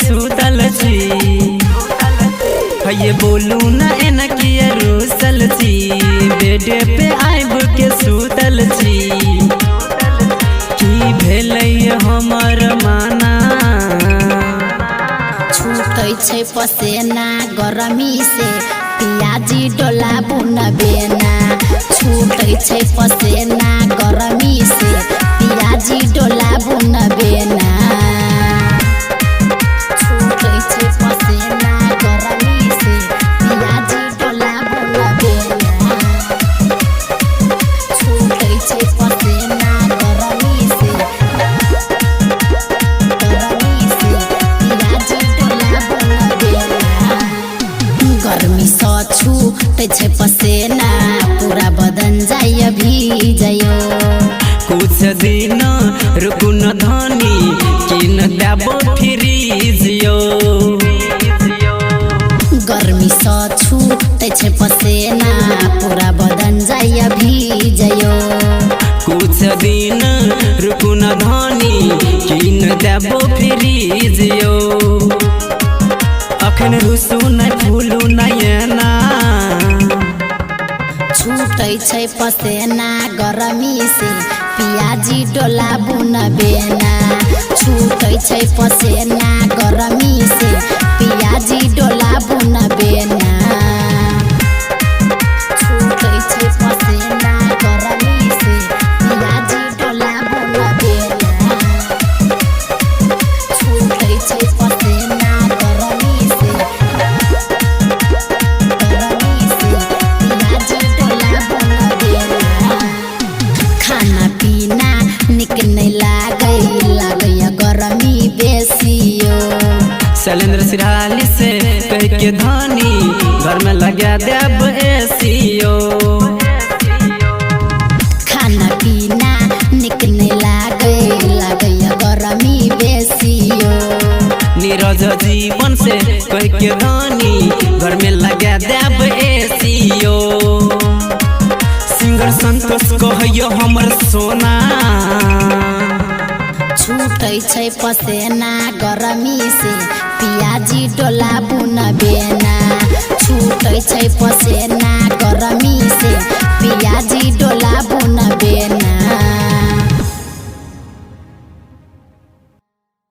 सुतल छी ये बोलू ना एना किया रोसल छी बेड पे आइब के सुतल छी की भेलै हमर माना छूटै छै पसेना गरमी से पियाजी डोला बुन बेना छूटै छै पसेना गरमी से पियाजी डोला बुन बेना छूटै छै पसेना गरमी से पियाजी डोला बुन बेना छूटै छै पसेना गरमी से गर्मी स छूटे छै पसेना पूरा बदन जाय भीजयो कुछ दिन रुकु न धनी किन देबो फ्रीजियो गर्मी स छूटे छै पसेना पूरा बदन जाय भीजयो कुछ दिन रुकु न धनी किन देबो फ्रीजियो अखन रुसु न फूलू नयना छूटै छै पसेना गरमी से पियाजी डोला बुन बेना छूटै छै पसेना गरमी से पियाजी डोला बुन बेना छूटै छै पसेना गरमी से पियाजी डोला बुन बेना छूटै छै पसेना गरमी से खाना पीना निक नहीं लागै गरमी बेसियो शैलेंद्र सिराली से कह के धनी घर में लगा देब एसियो खाना पीना निक नहीं लागै गरमी बेसियो नीरज जीवन से कह के धनी घर में लगा देब एसियो सिंगर संतोष कहियो हमर सोना छूटै छै पसेना गरमी से पियाजी डोला बुन बेना छूटै छै पसेना